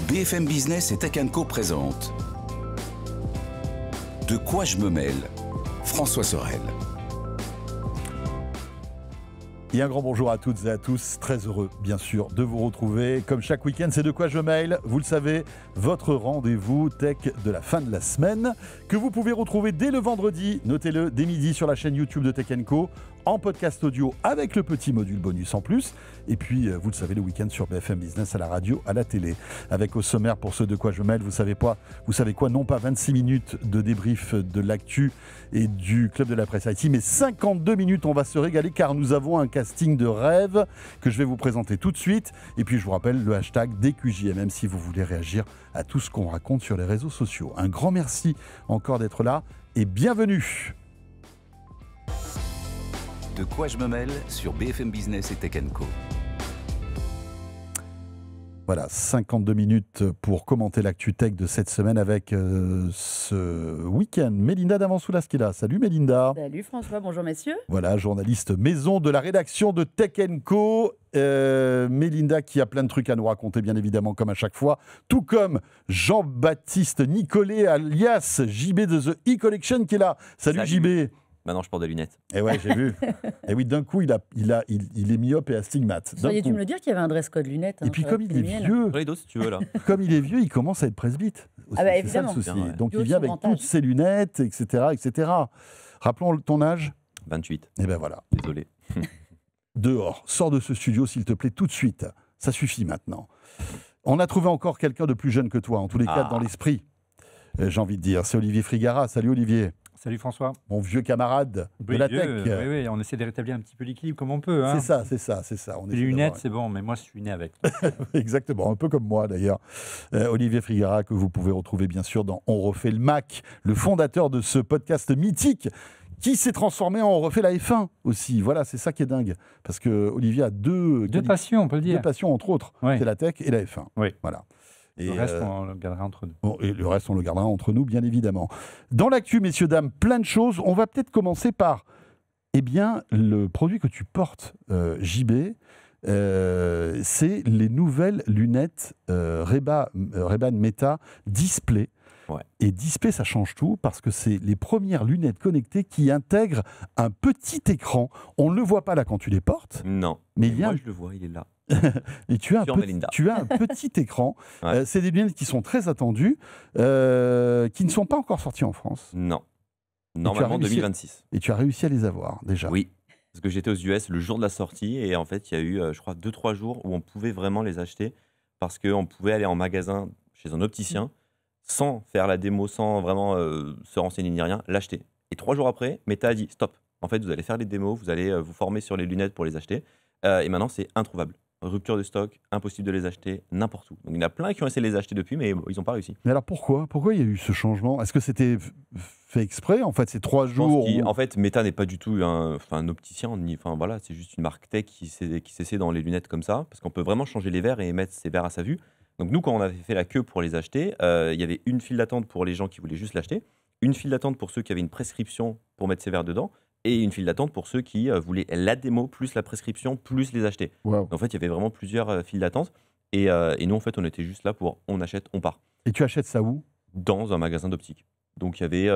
BFM Business et Tech & Co présente De quoi je me mêle ? François Sorel. Et un grand bonjour à toutes et à tous, très heureux bien sûr de vous retrouver. Comme chaque week-end, c'est De quoi je me mêle, vous le savez, votre rendez-vous tech de la fin de la semaine, que vous pouvez retrouver dès le vendredi, notez-le, dès midi sur la chaîne YouTube de Tech & Co, en podcast audio avec le petit module bonus en plus, et puis vous le savez, le week-end sur BFM Business, à la radio, à la télé. Avec au sommaire pour ceux De quoi je me mêle, vous savez quoi, non pas 26 minutes de débrief de l'actu et du club de la presse IT, mais 52 minutes, on va se régaler car nous avons un casting de rêve que je vais vous présenter tout de suite. Et puis je vous rappelle le hashtag DQJMM si vous voulez réagir à tout ce qu'on raconte sur les réseaux sociaux. Un grand merci encore d'être là et bienvenue. De quoi je me mêle sur BFM Business et Tech & Co. Voilà, 52 minutes pour commenter l'actu tech de cette semaine avec ce week-end. Mélinda Davansoula qui est là. Salut Mélinda. Salut François, bonjour messieurs. Voilà, journaliste maison de la rédaction de Tech & Co. Mélinda qui a plein de trucs à nous raconter bien évidemment comme à chaque fois. Tout comme Jean-Baptiste Nicolet alias JB de The E-Collection qui est là. Salut. JB. Maintenant, je porte des lunettes. Et ouais, j'ai vu. Et oui, d'un coup, il est myope et astigmate. Vous auriez dû me le dire qu'il y avait un dress code lunettes. Et puis, comme il est vieux, les dos, si tu veux, là. Comme il est vieux, il commence à être presbyte. Ah bah, évidemment. C'est ça le souci. Bien, ouais. Donc, il vient avec toutes ses lunettes, etc., etc. Rappelons ton âge. 28. Et ben voilà. Désolé. Dehors. Sors de ce studio, s'il te plaît, tout de suite. Ça suffit maintenant. On a trouvé encore quelqu'un de plus jeune que toi, en tous les cas, dans l'esprit. J'ai envie de dire. C'est Olivier Frigara. Salut Olivier. Salut François. Mon vieux camarade de la tech. Oui, on essaie de rétablir un petit peu l'équilibre comme on peut. Hein. C'est ça. Les lunettes, c'est bon, mais moi je suis né avec. Exactement, un peu comme moi d'ailleurs. Olivier Frigara, que vous pouvez retrouver bien sûr dans On refait le Mac, le fondateur de ce podcast mythique qui s'est transformé en On refait la F1 aussi. Voilà, c'est ça qui est dingue. Parce que Olivier a deux passions, on peut le dire. Deux passions, entre autres. Oui. C'est la tech et la F1. Oui. Voilà. Et le reste, on le gardera entre nous. Bon, et le reste, on le gardera entre nous, bien évidemment. Dans l'actu, messieurs, dames, plein de choses. On va peut-être commencer par le produit que tu portes, JB. C'est les nouvelles lunettes Ray-Ban Meta Display. Ouais. Et Display, ça change tout parce que c'est les premières lunettes connectées qui intègrent un petit écran. On ne le voit pas là quand tu les portes. Non. Mais moi, je le vois, il est là. Et tu as un petit écran. Ouais. C'est des lunettes qui sont très attendues, qui ne sont pas encore sorties en France. Non. Normalement 2026. Et tu as réussi à les avoir déjà. Oui. Parce que j'étais aux US le jour de la sortie et en fait, il y a eu, je crois, 2-3 jours où on pouvait vraiment les acheter parce qu'on pouvait aller en magasin chez un opticien sans faire la démo, sans vraiment se renseigner ni rien, l'acheter. Et 3 jours après, Meta a dit stop. En fait, vous allez faire les démos, vous allez vous former sur les lunettes pour les acheter. Et maintenant, c'est introuvable. Rupture de stock, impossible de les acheter n'importe où. Donc il y en a plein qui ont essayé de les acheter depuis, mais ils n'ont pas réussi. Mais alors pourquoi il y a eu ce changement ? Est-ce que c'était fait exprès ? En fait, ces 3 jours. En fait, Meta n'est pas du tout un opticien. Voilà, c'est juste une marque tech qui s'essaie dans les lunettes comme ça, parce qu'on peut vraiment changer les verres et mettre ses verres à sa vue. Donc nous, quand on avait fait la queue pour les acheter, il y avait une file d'attente pour les gens qui voulaient juste l'acheter, une file d'attente pour ceux qui avaient une prescription pour mettre ses verres dedans, et une file d'attente pour ceux qui voulaient la démo, plus la prescription, plus les acheter. Wow. Donc, en fait, il y avait vraiment plusieurs files d'attente. Et nous, en fait, on était juste là pour on achète, on part. Et tu achètes ça où ? Dans un magasin d'optique. Donc, il y avait...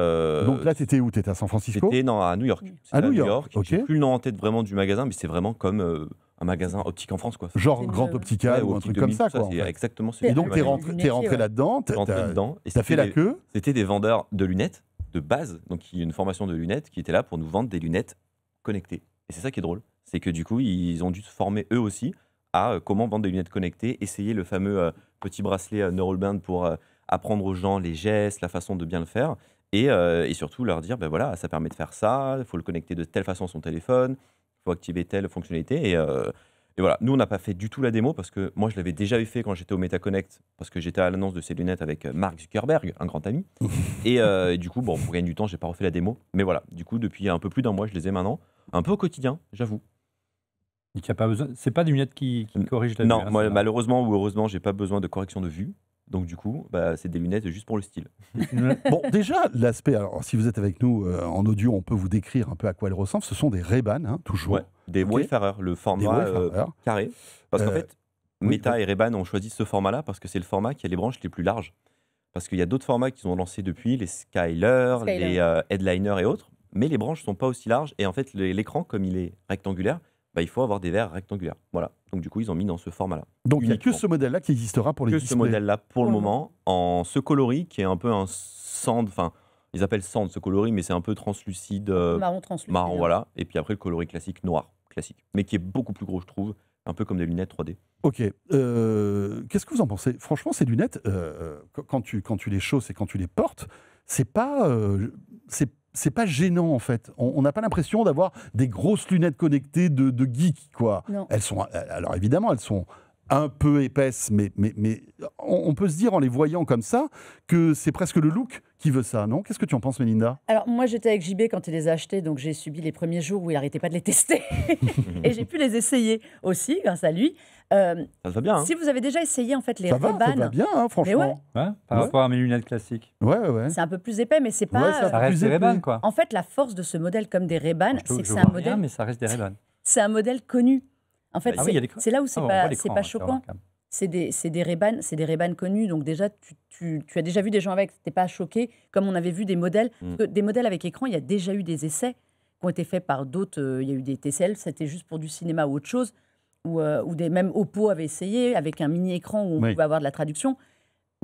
Donc là, tu étais où ? Tu étais à San Francisco ? C'était à New York. À New York, ok. J'ai plus le nom en tête vraiment du magasin, mais c'est vraiment comme un magasin optique en France, quoi. Genre Grand Optical ou un truc comme ça, quoi. C'est exactement et donc, t'es rentré là-dedans, t'as fait la queue. C'était des vendeurs de lunettes de base, donc il y a une formation de lunettes qui était là pour nous vendre des lunettes connectées. Et c'est ça qui est drôle, c'est que du coup, ils ont dû se former eux aussi à comment vendre des lunettes connectées, essayer le fameux petit bracelet Neuralband pour apprendre aux gens les gestes, la façon de bien le faire, et surtout leur dire, ben voilà, ça permet de faire ça, il faut le connecter de telle façon à son téléphone, il faut activer telle fonctionnalité, et voilà. Nous, on n'a pas fait du tout la démo, parce que moi, je l'avais déjà fait quand j'étais au MetaConnect, parce que j'étais à l'annonce de ces lunettes avec Mark Zuckerberg, un grand ami, et du coup, pour gagner du temps, j'ai pas refait la démo, mais voilà, du coup, depuis un peu plus d'1 mois, je les ai maintenant, un peu au quotidien, j'avoue. Il n'y a pas besoin. C'est pas des lunettes qui corrigent la vue. Non, moi, malheureusement ou heureusement, j'ai pas besoin de correction de vue. Donc du coup, c'est des lunettes juste pour le style. Bon, déjà, l'aspect, alors si vous êtes avec nous en audio, on peut vous décrire un peu à quoi elles ressemblent. Ce sont des Ray-Ban, toujours. Ouais, des Wayfarer, le format carré. Parce qu'en fait, Meta oui. et Ray-Ban ont choisi ce format-là parce que c'est le format qui a les branches les plus larges. Parce qu'il y a d'autres formats qu'ils ont lancés depuis, les Skyler, les Headliner et autres, mais les branches ne sont pas aussi larges. Et en fait, l'écran, comme il est rectangulaire, il faut avoir des verres rectangulaires. Voilà. Donc du coup, ils ont mis dans ce format-là. Donc il n'y a que uniquement. ce modèle-là qui existera pour les Que displays. ce modèle-là pour le Pour le moment, en ce coloris qui est un peu un sand, enfin, ils appellent sand ce coloris, mais c'est un peu translucide, Marron translucide. marron, voilà. Et puis après, le coloris classique, noir, classique. Mais qui est beaucoup plus gros, je trouve, un peu comme des lunettes 3D. Ok. Qu'est-ce que vous en pensez? Franchement, ces lunettes, quand tu les chausses et quand tu les portes, c'est pas, c'est pas gênant en fait. On n'a pas l'impression d'avoir des grosses lunettes connectées de geek, quoi. Non. Elles sont, alors évidemment, elles sont un peu épaisses, mais on peut se dire en les voyant comme ça que c'est presque le look qui veut ça, non? Qu'est-ce que tu en penses, Mélinda? Alors, moi, j'étais avec JB quand il les a achetés, donc j'ai subi les premiers jours où il n'arrêtait pas de les tester. Et j'ai pu les essayer aussi, grâce à lui. Ça te va bien, hein? Si vous avez déjà essayé, en fait, les Ça va Ray-Ban, bien, hein, franchement. Ouais, par Ouais. rapport à mes lunettes classiques. Ouais. c'est un peu plus épais, mais c'est pas... Ouais, ça Ça reste plus des épais. Ray-Ban, quoi. En fait, la force de ce modèle comme des Ray-Ban, Je c'est que je c'est vois un rien, modèle, mais ça reste des Ray-Ban. c'est un modèle connu. En fait, Ah oui, il y a des- c'est là où c'est Ah bon, on voit pas, l'écran, c'est pas ouais, choquant. remarquable. C'est des Ray-Ban connus, donc déjà, tu as déjà vu des gens avec, t'es pas choqué, comme on avait vu des modèles. Parce que des modèles avec écran, il y a déjà eu des essais qui ont été faits par d'autres. Il y a eu des TCL, c'était juste pour du cinéma ou autre chose, ou même Oppo avait essayé, avec un mini-écran où on Oui. pouvait avoir de la traduction.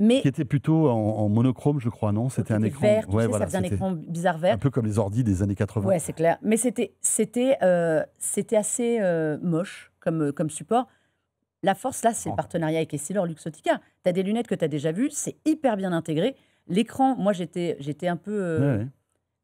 Mais Qui était plutôt en monochrome, je crois, non? C'était un écran. vert, tu Ouais, sais, voilà, ça faisait un c'était écran bizarre vert. un peu comme les ordis des années 80. Ouais, c'est clair. Mais c'était assez moche comme support. La force, là, c'est le partenariat avec Essilor Luxottica. Tu as des lunettes que tu as déjà vues, c'est hyper bien intégré. L'écran, moi, j'étais un peu... Ouais.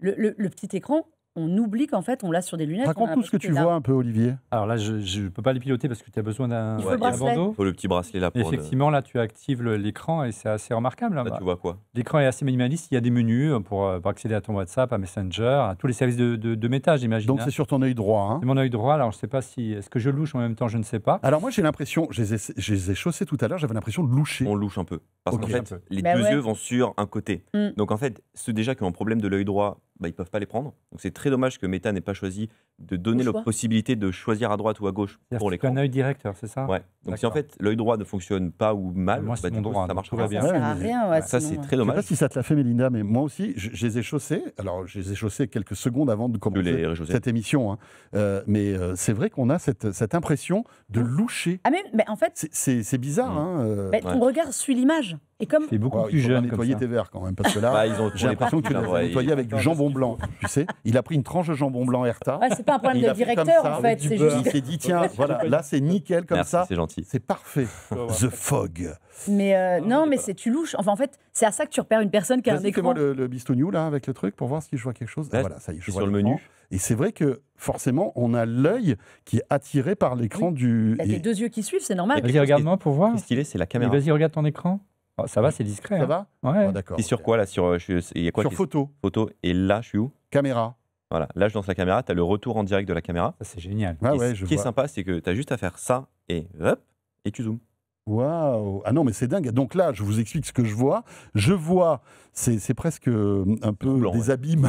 Le petit écran, on oublie qu'en fait, on l'a sur des lunettes. on a Raconte-nous ce que l'impression tu là. vois un peu, Olivier. Alors là, je ne peux pas les piloter parce que tu as besoin d'un Il faut le d'un bracelet. bandeau. Il faut le petit bracelet là Et pour. effectivement, là, tu actives l'écran et c'est assez remarquable. Là, tu vois quoi? L'écran est assez minimaliste. Il y a des menus pour accéder à ton WhatsApp, à Messenger, à tous les services de Meta, j'imagine. Donc hein. c'est sur ton œil droit. Hein. C'est mon œil droit. Alors, je ne sais pas si. Est-ce que je louche en même temps? Je ne sais pas. Alors moi j'ai l'impression, je les ai chaussés tout à l'heure, j'avais l'impression de loucher. On louche un peu. Parce Ok. qu'en Un fait, peu. les Bah deux ouais. yeux vont sur un côté. Mm. Donc en fait, ceux déjà qui ont un problème de l'œil droit, ils peuvent pas les prendre. Donc c'est très dommage que Meta n'ait pas choisi de donner Au la choix. possibilité de choisir à droite ou à gauche C'est-à-dire pour que tu as l'écran. un œil directeur, c'est ça? Ouais. Donc si en D'accord. fait l'œil droit ne fonctionne pas ou mal, Moi, c'est du mon coup, droit, ça donc marche tout pas. va bien. Ça sert Ouais, à mais- rien. Ouais, Ça sinon, c'est très Je sais pas dommage. si ça te l'a fait Mélinda, mais moi aussi je les ai chaussés. Alors je les ai chaussés quelques secondes avant de Je commencer l'ai réchaussé. cette émission. Hein. Mais c'est vrai qu'on a cette impression de loucher. Ah, mais en fait, C'est bizarre. Mm. Hein. ton regard suit l'image. Et comme C'est beaucoup Wow, plus il faudra jeune comme nettoyer ça. tes verres quand même, parce que là, Bah, ils ont j'ai l'impression que tu les as nettoyés avec du jambon blanc. Tu sais, il a pris une tranche de jambon blanc Erta. ouais, c'est pas un problème il de a fait comme directeur, ça, en fait. avec du C'est beurre. juste. Il s'est dit tiens, voilà, là c'est nickel comme Merci, ça. c'est gentil. C'est parfait. The Fog. Mais non, mais tu louches. Enfin, en fait, c'est à ça que tu repères une personne qui a un Vas-y, écran. fais-moi le bistounou là avec le truc pour voir si je vois quelque chose. Ah, Là, voilà, ça y est, je c'est vois sur le l'écran. menu. Et c'est vrai que forcément, on a l'œil qui est attiré par l'écran du. T'as et- tes deux yeux qui suivent, c'est normal. Et Vas-y, regarde-moi pour voir. Ce qui est stylé, c'est la Mais caméra. Vas-y, regarde ton écran. Oh, ça va, c'est discret. Ça hein. va Ouais. Ah, d'accord. Et sur ok. quoi là il y a quoi Sur qui est photo, photo? Et là, je suis où? caméra. Voilà. Là, je lance la caméra. Tu as le retour en direct de la caméra. Ça, c'est génial. Ah Et ouais, ce je qui est vois. sympa, c'est que tu as juste à faire ça et hop, et tu zoomes. Waouh. Ah non, mais c'est dingue. Donc là, je vous explique ce que je vois. Je vois, c'est presque un peu Blanc, des abîmes.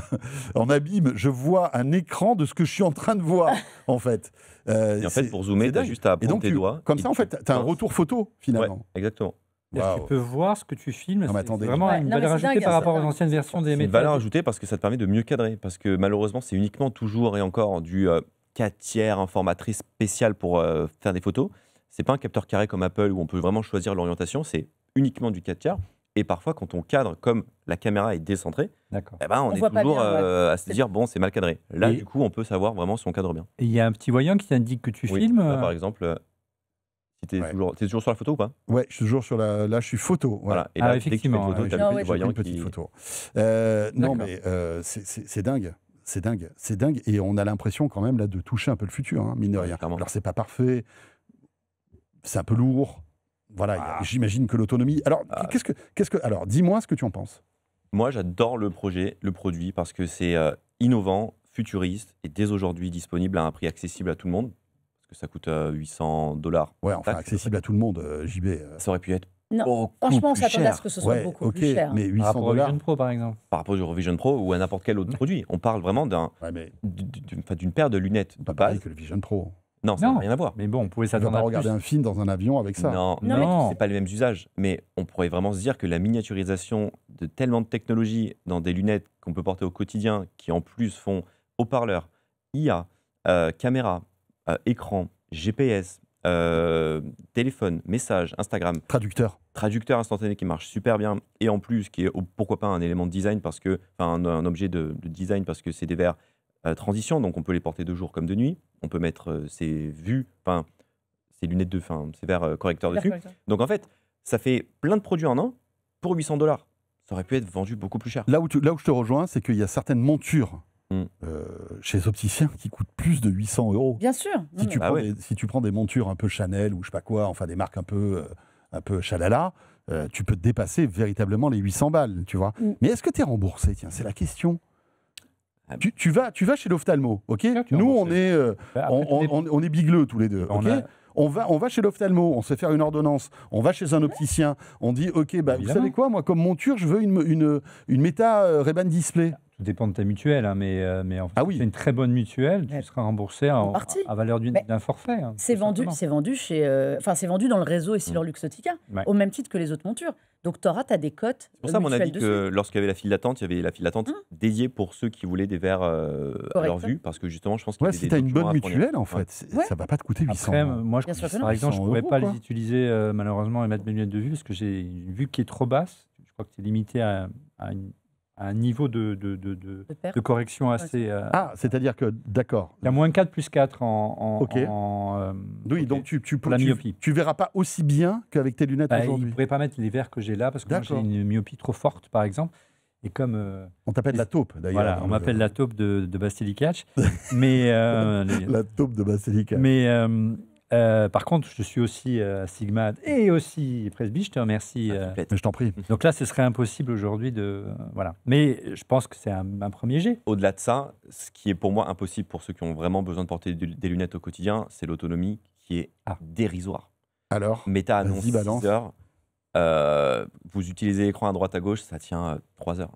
En abîme, je vois un écran de ce que je suis en train de voir, en fait. Et en fait, pour zoomer, tu as juste à Et prendre donc, tes doigts. comme et ça, en fait, tu as un pinces. retour photo, Ouais, finalement. exactement. C'est-à-dire que Waouh. Tu peux voir ce que tu filmes. Non, mais C'est attendez. vraiment Ouais, une non, mais valeur c'est ajoutée dingue, par ça, rapport aux dingue. anciennes versions des C'est une méthodes. valeur ajoutée parce que ça te permet de mieux cadrer. Parce que malheureusement, c'est uniquement toujours et encore du 4 tiers, un format très spécial pour faire des photos. C'est pas un capteur carré comme Apple où on peut vraiment choisir l'orientation. C'est uniquement du 4 tiers. Et parfois, quand on cadre, comme la caméra est décentrée, D'accord. eh ben, on est voit pas toujours bien, ouais. à se dire, bon, c'est mal cadré. Là, Et- du coup, on peut savoir vraiment si on cadre bien. Et il y a un petit voyant qui t'indique que tu Oui. filmes. Là, par exemple, si tu es, Ouais. toujours sur la photo ou pas? Ouais, je suis toujours sur la. Là, je suis photo. Ouais. Voilà. Et Ah, là, dès que tu fais une effectivement, photo, ouais. tu as Non, le ouais, petit J'ai pris voyant une petite qui... photo. Non, D'accord. mais c'est dingue. C'est dingue. C'est dingue. Et on a l'impression quand même là de toucher un peu le futur, hein, mine de Ouais, rien. clairement. Alors, c'est pas parfait. C'est un peu lourd. Voilà, j'imagine que l'autonomie. Alors, Ah. alors, dis-moi ce que tu en penses. Moi, j'adore le projet, le produit, parce que c'est innovant, futuriste et dès aujourd'hui disponible à un prix accessible à tout le monde. Parce que ça coûte $800. Ouais, enfin, Tac, accessible à tout le monde, JB. Ça aurait pu être Non, beaucoup franchement, on plus s'attendait à cher ce que ce soit Ouais, beaucoup ok, plus cher. mais Par 800 rapport au dollars. Vision Pro, par exemple. par rapport au Vision Pro ou à n'importe quel autre produit. On parle vraiment Ouais, mais d'une paire de lunettes de pas pareil base. que le Vision Pro. Non, ça Non. n'a rien à voir. Mais bon, on pouvait Tu vas s'attendre pas à regarder plus. un film dans un avion avec ça. Non, Non, mais c'est pas les mêmes usages. Mais on pourrait vraiment se dire que la miniaturisation de tellement de technologies dans des lunettes qu'on peut porter au quotidien, qui en plus font haut-parleur, IA, caméra, écran, GPS, téléphone, message, Instagram, Traducteur. traducteur instantané qui marche super bien, et en plus qui est pourquoi pas un élément de design, parce que, enfin un objet de design, parce que c'est des verres transition, donc on peut les porter de jour comme de nuit. On peut mettre ses vues, enfin ses lunettes de fin, ses verres correcteurs dessus. Donc en fait, ça fait plein de produits en un pour $800. Ça aurait pu être vendu beaucoup plus cher. Là où je te rejoins, c'est qu'il y a certaines montures Mm. chez les opticiens qui coûtent plus de 800 euros. Bien sûr. Non, Si mais- tu, Bah prends ouais. si tu prends des montures un peu Chanel ou je sais pas quoi, enfin des marques un peu chalala, tu peux te dépasser véritablement les 800 balles, tu vois. Mm. Mais est-ce que tu es remboursé? Tiens, c'est la question. Ah, Tu vas chez l'ophtalmo, ok? Sûr que tu es Nous, on remboursé. est, Après, on est bigleux tous les deux, On ok? a- On va chez l'ophtalmo, on se fait faire une ordonnance, on va chez un opticien, on dit, ok, bah, vous Évidemment. savez quoi, moi, comme monture, je veux une Meta Ray-Ban Display. Tout dépend de ta mutuelle, hein, mais en fait, Ah oui. si tu as une très bonne mutuelle, Ouais. tu seras remboursé En partie. à valeur Mais d'un forfait. hein, C'est tout vendu, simplement. c'est vendu c'est vendu dans le réseau Essilor-Luxottica, Ouais. au même titre que les autres montures. Donc tu as des cotes C'est pour ça, on a mutuelles dit dessus. que lorsqu'il y avait la file d'attente, il y avait la file d'attente dédiée pour ceux qui voulaient des verres à leur Correct. vue, parce que justement, je pense qu'il y Ouais, avait si des tu as une documents bonne à fournir. mutuelle, en Ouais. fait, Ouais. ça va pas te coûter 800 Après, moi, Bien sûr que non. par exemple, je ne pourrais 100 pas euros, les utiliser malheureusement et mettre mes lunettes de vue parce que j'ai une vue qui est trop basse. Je crois que c'est limité à un niveau de perte. de correction assez. Ah, c'est-à-dire que, d'accord. Il y a moins 4 plus 4 en. Ok. Oui, ok. donc tu Pour la myopie. tu verras pas aussi bien qu'avec tes lunettes Bah, il ne aujourd'hui. pourrait pas mettre les verres que j'ai là parce que moi, j'ai D'accord. une myopie trop forte, par exemple. Et comme. On t'appelle la taupe, d'ailleurs. Voilà, on m'appelle la taupe de Bastille-Catch. mais. La taupe de Basilica. Mais par contre, je suis aussi astigmate et aussi presby. Je te remercie. Complète. Mais je t'en prie. Donc là, ce serait impossible aujourd'hui de. Voilà. Mais je pense que c'est un premier jet. Au-delà de ça, ce qui est pour moi impossible pour ceux qui ont vraiment besoin de porter des lunettes au quotidien, c'est l'autonomie qui est Ah. dérisoire. Alors, Meta Vas-y, annonce 6 balance. heures. Vous utilisez l'écran à droite à gauche, ça tient 3 heures.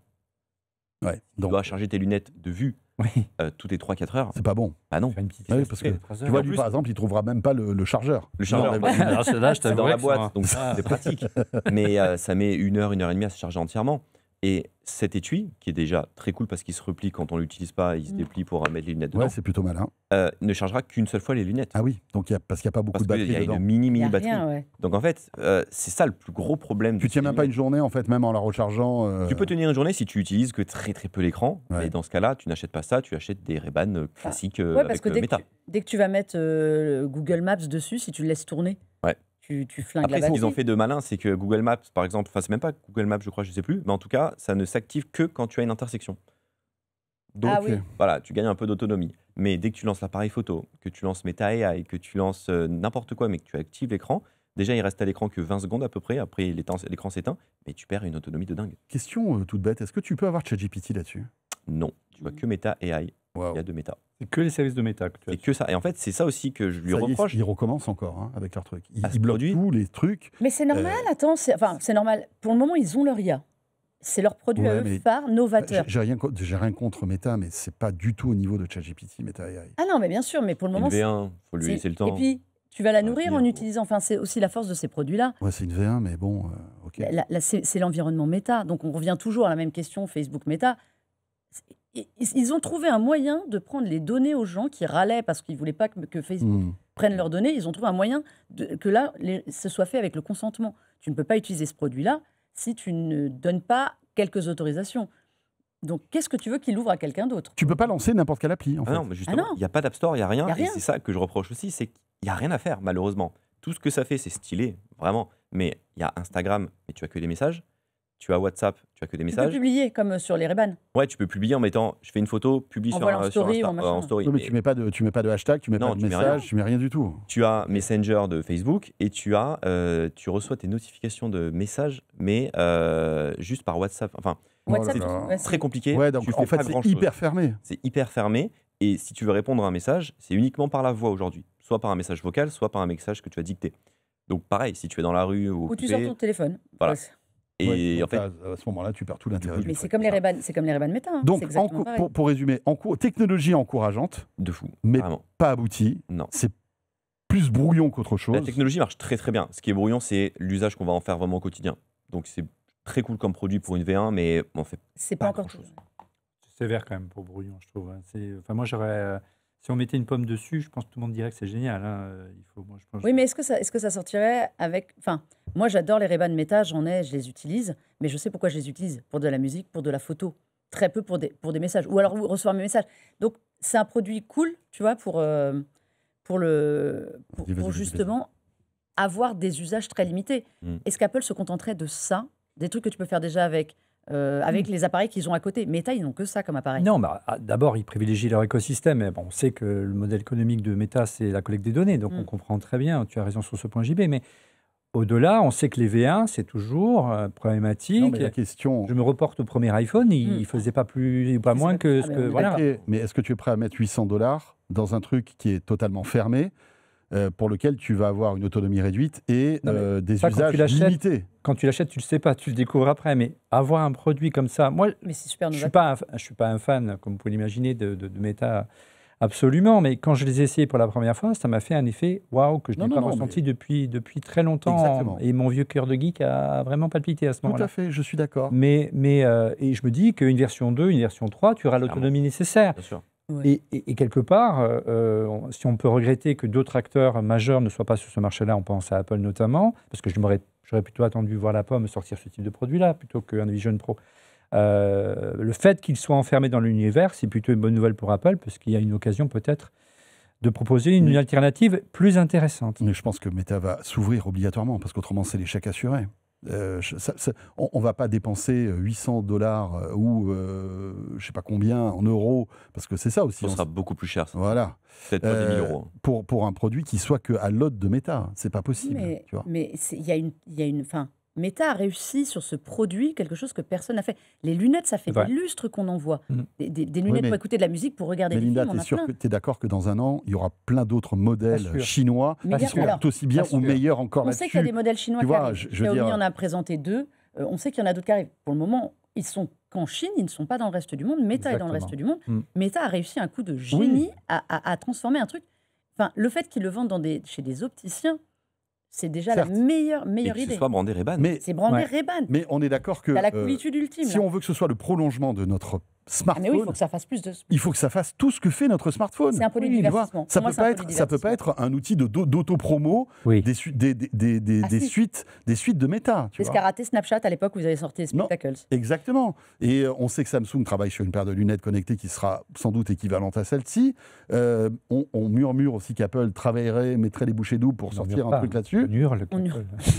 ouais, Tu donc dois charger tes lunettes de vue Oui. toutes les 3-4 heures. c'est pas bon. Ah non, Faire une petite Oui, sieste, parce que après 3 Tu heures. vois, en lui, plus- par exemple, il trouvera même pas le chargeur. le chargeur, Non, bah, Alors, là, je c'est dans t'avouerai la que boîte, ça- donc Ah. c'est pratique. Mais ça met 1 heure, 1 heure et demie à se charger entièrement. Et cet étui, qui est déjà très cool parce qu'il se replie quand on ne l'utilise pas, il se déplie pour mettre les lunettes dedans, Ouais, c'est plutôt malin. ne chargera qu'une seule fois les lunettes. Ah oui, donc parce qu'il n'y a pas beaucoup Parce de qu'il y batterie a dedans. une mini Il y a batterie. rien, ouais. Donc en fait, c'est ça le plus gros problème. de Tu tiens ces même pas une lunettes. journée, en fait, même en la rechargeant. Tu peux tenir une journée si tu utilises que très très peu l'écran. Ouais. Et dans ce cas-là, tu n'achètes pas ça, tu achètes des Ray-Ban classiques Ouais, parce avec que Meta. dès que tu vas mettre Google Maps dessus, si tu le laisses tourner, Ouais. tu flingues Après, la ce qu'ils ont batterie. fait de malin, c'est que Google Maps, par exemple, enfin, c'est même pas Google Maps, je crois, je sais plus, mais en tout cas, ça ne s'active que quand tu as une intersection. Donc, Ah oui. voilà, tu gagnes un peu d'autonomie. Mais dès que tu lances l'appareil photo, que tu lances Meta AI, que tu lances n'importe quoi, mais que tu actives l'écran, déjà, il reste à l'écran que 20 secondes à peu près. Après, l'écran s'éteint, mais tu perds une autonomie de dingue. Question toute bête, est-ce que tu peux avoir ChatGPT là-dessus? Non, tu vois que Meta AI. Waouh. Il y a de Meta. C'est que les services de Meta que tu as. Et que ça. Et en fait, c'est ça aussi que je lui Ça y est, reproche. ils recommencent encore hein, avec leurs trucs. À Ils ce bloquent produit. tous les trucs. Mais c'est normal, attends, c'est normal. Pour le moment, ils ont leur IA. C'est leur produit à Ouais, eux mais- phare, novateur. J'ai rien contre Meta, mais c'est pas du tout au niveau de ChatGPT, Meta AI. Ah non, mais bien sûr, mais pour le Une moment, V1, faut lui laisser le temps. Et puis, tu vas la nourrir en dire, utilisant. Enfin, c'est aussi la force de ces produits-là. Ouais, c'est une V1, mais bon, ok. Là, c'est l'environnement méta. Donc, on revient toujours à la même question Facebook méta. Ils ont trouvé un moyen de prendre les données aux gens qui râlaient parce qu'ils ne voulaient pas que Facebook Hmm. prenne leurs données. Ils ont trouvé un moyen que là, ce soit fait avec le consentement. Tu ne peux pas utiliser ce produit-là si tu ne donnes pas quelques autorisations. Donc, qu'est-ce que tu veux qu'il ouvre à quelqu'un d'autre? Tu peux pas lancer n'importe quelle appli, en fait. Ah non, mais justement, non. il n'y a pas d'App Store, il n'y a rien. Y a rien. Et c'est ça que je reproche aussi, c'est qu'il n'y a rien à faire, malheureusement. Tout ce que ça fait, c'est stylé, vraiment. Mais il y a Instagram, mais tu as que des messages. Tu as WhatsApp, tu as que des Tu peux messages. publier comme sur les Ray-Ban. Ouais, tu peux publier en mettant, je fais une photo, publie sur, Envoie-la en story ou en machin. en story. Non, mais Mais tu mets pas de hashtag, tu mets Non, pas de tu mets message, rien. tu mets rien du tout. tu as Messenger de Facebook et tu reçois tes notifications de messages, mais juste par WhatsApp. Enfin, Oh là WhatsApp, là. ouais, très compliqué. Ouais, donc tu fais en fait, pas c'est grand-chose. hyper fermé. C'est hyper fermé. Et si tu veux répondre à un message, c'est uniquement par la voix aujourd'hui. Soit par un message vocal, soit par un message que tu as dicté. Donc pareil, si tu es dans la rue ou Ou tu occupé, sors ton téléphone. Voilà. Ouais. Et Ouais, en fait, à ce moment-là, tu perds tout l'intérêt. coup, du Mais truc. c'est comme les Ray-Ban, c'est comme les Ray-Ban méta. hein. Donc, C'est exactement pareil. pour résumer, technologie encourageante, de fou. mais Vraiment. pas aboutie. Non. C'est plus brouillon qu'autre chose. La technologie marche très très bien. Ce qui est brouillon, c'est l'usage qu'on va en faire vraiment au quotidien. Donc c'est très cool comme produit pour une V1, mais on fait C'est pas pas encore grand-chose. C'est sévère quand même pour brouillon, je trouve. Hein. Enfin, moi, si on mettait une pomme dessus, je pense que tout le monde dirait que c'est génial. Hein. Je pense, Oui, mais est-ce que ça sortirait avec... Enfin, moi, j'adore les Ray-Ban Meta, j'en ai, je les utilise, mais je sais pourquoi je les utilise. Pour de la musique, pour de la photo. Très peu pour des messages. Ou alors recevoir mes messages. Donc, c'est un produit cool, tu vois, pour Vas-y. justement avoir des usages très limités. Est-ce qu'Apple se contenterait de ça, des trucs que tu peux faire déjà avec les appareils qu'ils ont à côté? Meta, ils n'ont que ça comme appareil. Non, d'abord, ils privilégient leur écosystème. Mais bon, on sait que le modèle économique de Meta, c'est la collecte des données. Donc, on comprend très bien. Tu as raison sur ce point, JB. Mais au-delà, on sait que les V1, c'est toujours problématique. Non, mais la question... Je me reporte au premier iPhone. Il ne faisait pas moins que ce que... Voilà. Ok, mais est-ce que tu es prêt à mettre $800 dans un truc qui est totalement fermé, pour lequel tu vas avoir une autonomie réduite et des ça, usages limités? Quand tu l'achètes, tu ne le sais pas, tu le découvres après. Mais avoir un produit comme ça, moi, Mais c'est super je novateur. ne suis pas un fan, comme vous pouvez l'imaginer, de Meta, absolument. Mais quand je les ai essayés pour la première fois, ça m'a fait un effet waouh que je n'ai pas ressenti depuis très longtemps. Exactement. Et mon vieux cœur de geek a vraiment palpité à ce Tout moment-là. à fait, je suis d'accord. Mais et je me dis qu'une version 2, une version 3, tu auras l'autonomie nécessaire. Bien sûr. Ouais. Et quelque part, si on peut regretter que d'autres acteurs majeurs ne soient pas sur ce marché-là, on pense à Apple notamment, parce que j'aurais plutôt attendu voir la pomme sortir ce type de produit-là plutôt qu'un Vision Pro. Le fait qu'il soit enfermé dans l'univers, c'est plutôt une bonne nouvelle pour Apple, parce qu'il y a une occasion peut-être de proposer une alternative plus intéressante. Mais je pense que Meta va s'ouvrir obligatoirement, parce qu'autrement, c'est l'échec assuré. On ne va pas dépenser $800 ou je ne sais pas combien en euros, parce que c'est ça aussi. Ça sera beaucoup plus cher. Ça. Voilà. Peut-être pas 10 000 euros. Pour un produit qui soit que à l'aude de Meta. C'est pas possible. Tu vois. Mais il y a une... Enfin, Meta a réussi sur ce produit quelque chose que personne n'a fait. Les lunettes, ça fait des lustres qu'on envoie. Des lunettes pour écouter de la musique, pour regarder des Linda, films, on a plein. tu es d'accord que dans un an, il y aura plein d'autres modèles chinois qui seront tout aussi bien ou meilleurs encore là-dessus. On sait qu'il y a des modèles chinois qui arrivent. Xiaomi en a présenté 2. On sait qu'il y en a d'autres qui arrivent. Pour le moment, ils sont qu'en Chine, ils ne sont pas dans le reste du monde. Meta est dans le reste du monde. Meta a réussi un coup de génie à transformer un truc. Enfin, le fait qu'ils le vendent chez des opticiens, c'est déjà la meilleure et que idée. ce soit brandé Ray-Ban. C'est brandé Ray-Ban. Mais on est d'accord que T'as la coolitude ultime. si on veut que ce soit le prolongement de notre smartphone, mais oui, il faut que ça fasse plus de... il faut que ça fasse tout ce que fait notre smartphone. C'est un produit de tu vois. divertissement. Ça Pour peut moi, pas peut pas être un outil d'auto-promo des suites de Meta. C'est ce qu'a raté Snapchat à l'époque où vous avez sorti les Spectacles. Exactement. Et on sait que Samsung travaille sur une paire de lunettes connectées qui sera sans doute équivalente à celle-ci. On murmure aussi qu'Apple mettrait les bouchées doubles pour sortir un truc là-dessus. On hurle.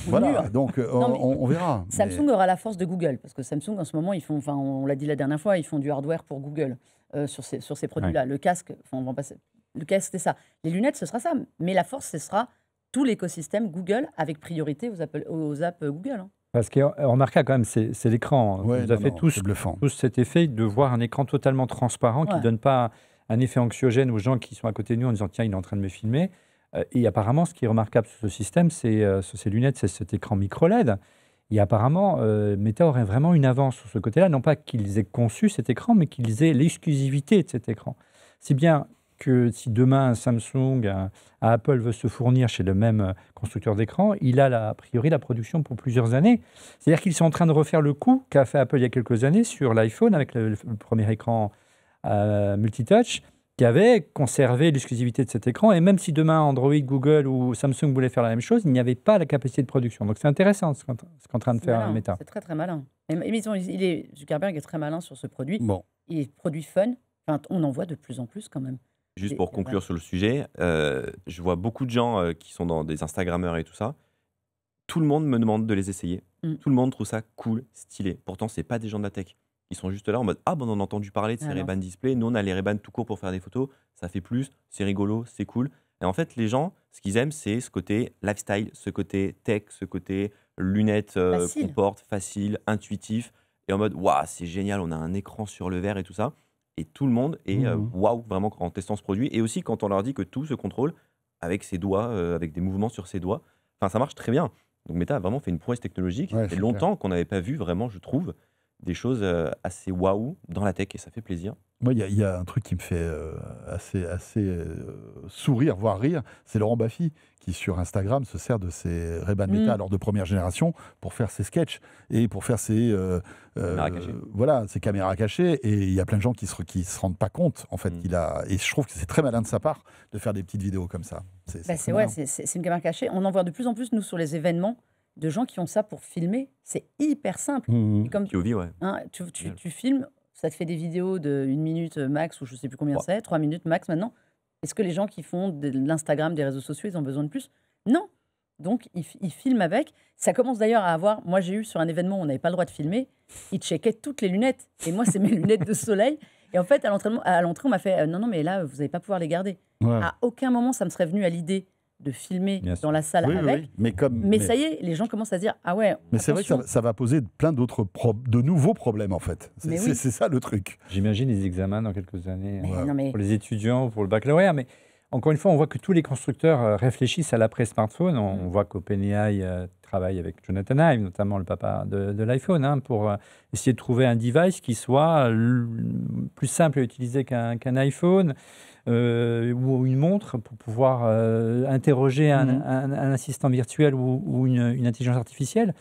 Voilà, donc on verra. Samsung aura la force de Google, parce que Samsung, en ce moment, ils font, enfin, on l'a dit la dernière fois, ils font du hardware pour Google sur ces produits-là. Le casque, on va passer. Le casque, c'est ça. Les lunettes, ce sera ça. Mais la force, ce sera tout l'écosystème Google, avec priorité aux apps Google. Parce que remarquez quand même, c'est l'écran. Ouais, vous avez fait tous cet effet de voir un écran totalement transparent qui ne donne pas un effet anxiogène aux gens qui sont à côté de nous en disant tiens, il est en train de me filmer. Et apparemment, ce qui est remarquable sur ce système, sur ces lunettes, c'est cet écran micro-LED. Et apparemment, Meta aurait vraiment une avance sur ce côté-là. Non pas qu'ils aient conçu cet écran, mais qu'ils aient l'exclusivité de cet écran. Si bien que si demain Samsung, Apple veut se fournir chez le même constructeur d'écran, il a a priori la production pour plusieurs années. C'est-à-dire qu'ils sont en train de refaire le coup qu'a fait Apple il y a quelques années sur l'iPhone avec le premier écran multitouch, qui avait conservé l'exclusivité de cet écran. Et même si demain Android, Google ou Samsung voulaient faire la même chose, il n'y avait pas la capacité de production. Donc c'est intéressant ce qu'est en train de faire Meta. C'est très très malin. Zuckerberg est très malin sur ce produit. Bon. Il est produit fun. Enfin, on en voit de plus en plus quand même. Juste pour conclure sur le sujet, je vois beaucoup de gens qui sont dans des Instagrammeurs et tout ça. Tout le monde me demande de les essayer. Tout le monde trouve ça cool, stylé. Pourtant, c'est pas des gens de la tech. Ils sont juste là en mode « Ah, bon, on a entendu parler de ces Ray-Ban display. Nous, on a les Ray-Ban tout court pour faire des photos. Ça fait plus, c'est rigolo, c'est cool. » Et en fait, les gens, ce qu'ils aiment, c'est ce côté lifestyle, ce côté tech, ce côté lunettes qu'on porte, facile, intuitif. Et en mode « Waouh, c'est génial, on a un écran sur le verre et tout ça. » Et tout le monde est waouh, vraiment, en testant ce produit. Et aussi, quand on leur dit que tout se contrôle avec ses doigts, avec des mouvements sur ses doigts. Enfin, ça marche très bien. Donc, Meta a vraiment fait une prouesse technologique. Ça fait longtemps qu'on n'avait pas vu, vraiment, je trouve, des choses assez waouh dans la tech et ça fait plaisir. Moi, il y a un truc qui me fait assez sourire, voire rire, c'est Laurent Baffy qui, sur Instagram, se sert de ses Ray-Ban Meta alors de première génération pour faire ses sketchs et pour faire ses, ses caméras cachées. Et il y a plein de gens qui se rendent pas compte, en fait, qu'il a. Et je trouve que c'est très malin de sa part de faire des petites vidéos comme ça. C'est une caméra cachée. On en voit de plus en plus, nous, sur les événements, de gens qui ont ça pour filmer. C'est hyper simple. Comme POV, ouais. Tu filmes. Ça te fait des vidéos de 1 minute max, ou je ne sais plus combien c'est, 3 minutes max maintenant. Est-ce que les gens qui font de l'Instagram, des réseaux sociaux, ils ont besoin de plus? Non. Donc, ils filment avec. Ça commence d'ailleurs à avoir... Moi, j'ai eu sur un événement où on n'avait pas le droit de filmer, ils checkaient toutes les lunettes. Et moi, c'est mes lunettes de soleil. Et en fait, à l'entrée, on m'a fait non, mais là, vous n'allez pas pouvoir les garder. Ouais. À aucun moment, ça me serait venu à l'idée de filmer dans la salle avec. Oui. Mais ça y est, les gens commencent à se dire ah ouais. Mais c'est vrai que ça va poser plein d'autres de nouveaux problèmes en fait. C'est ça le truc. J'imagine les examens dans quelques années pour les étudiants, pour le baccalauréat. Mais encore une fois, on voit que tous les constructeurs réfléchissent à l'après-smartphone. On voit qu'OpenAI travaille avec Jonathan Ive, notamment le papa de l'iPhone, pour essayer de trouver un device qui soit plus simple à utiliser qu'un iPhone. Ou une montre pour pouvoir interroger un assistant virtuel ou une intelligence artificielle.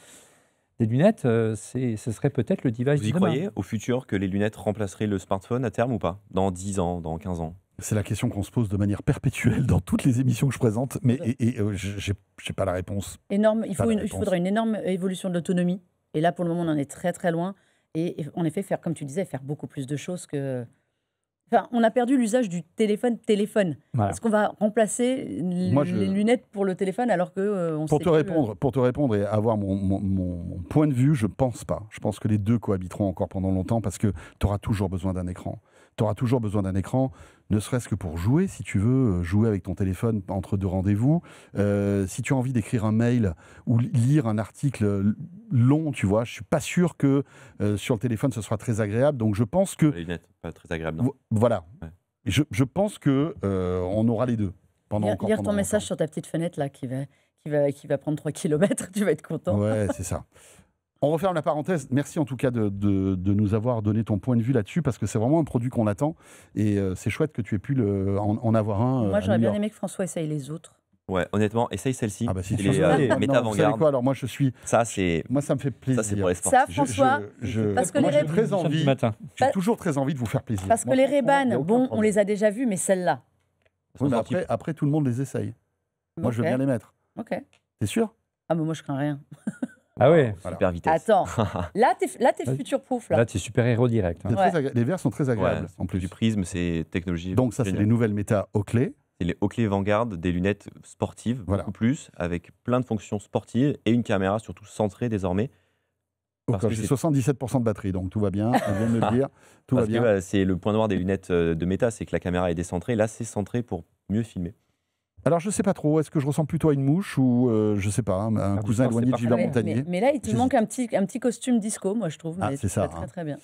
Des lunettes, ce serait peut-être le device du demain. Vous y croyez au futur que les lunettes remplaceraient le smartphone à terme ou pas? Dans 10 ans, dans 15 ans? C'est la question qu'on se pose de manière perpétuelle dans toutes les émissions que je présente, mais je n'ai pas la réponse. Il faudrait une énorme évolution de l'autonomie. Et là, pour le moment, on en est très très loin. Et en effet, comme tu disais, faire beaucoup plus de choses que... Enfin, on a perdu l'usage du téléphone. Voilà. Est-ce qu'on va remplacer les lunettes pour le téléphone alors que pour te répondre et avoir mon point de vue, je pense pas. Je pense que les deux cohabiteront encore pendant longtemps parce que tu auras toujours besoin d'un écran. Tu auras toujours besoin d'un écran, ne serait-ce que pour jouer, si tu veux, jouer avec ton téléphone entre deux rendez-vous. Si tu as envie d'écrire un mail ou lire un article long, tu vois, je suis pas sûr que sur le téléphone, ce sera très agréable. Donc, je pense que... Les lunettes, pas très agréable. Non. Voilà. Ouais. Je pense que on aura les deux. Lire ton message sur ta petite fenêtre, là, qui va prendre 3 km, tu vas être content. Ouais, c'est ça. On referme la parenthèse. Merci en tout cas de nous avoir donné ton point de vue là-dessus parce que c'est vraiment un produit qu'on attend et c'est chouette que tu aies pu en avoir un. Moi, j'aurais bien aimé que François essaye les autres. Ouais, honnêtement, essaye celle-ci. Ah bah si les Meta Vanguard. Alors moi, je suis. Moi, ça me fait plaisir. Ça, c'est pour les sportifs. Ça, François, parce que j'ai très envie. J'ai toujours très envie de vous faire plaisir. Parce que les Ray-Ban, on les a déjà vus, mais celles-là. Oui, mais après, tout le monde les essaye. Moi, je veux bien les mettre. Ok. T'es sûr? Ah, mais moi, je crains rien. Ah oui, super vitesse. Attends, là, t'es future-proof. Là, t'es super-héros direct. Les verres sont très agréables, en plus. Du prisme, c'est technologie. Donc ça, c'est les nouvelles Meta Oakley. C'est les Oakley Vanguard, des lunettes sportives, beaucoup plus, avec plein de fonctions sportives et une caméra surtout centrée désormais. J'ai 77% de batterie, donc tout va bien, on vient de me le dire. Tout va bien. C'est le point noir des lunettes de Meta, c'est que la caméra est décentrée. Là, c'est centré pour mieux filmer. Alors, je ne sais pas trop, est-ce que je ressemble plutôt à une mouche ou, je ne sais pas, un cousin éloigné de Gilbert Montagnier? Mais là, il te manque un petit costume disco, moi, je trouve. Ah, c'est ça. Très, très bien.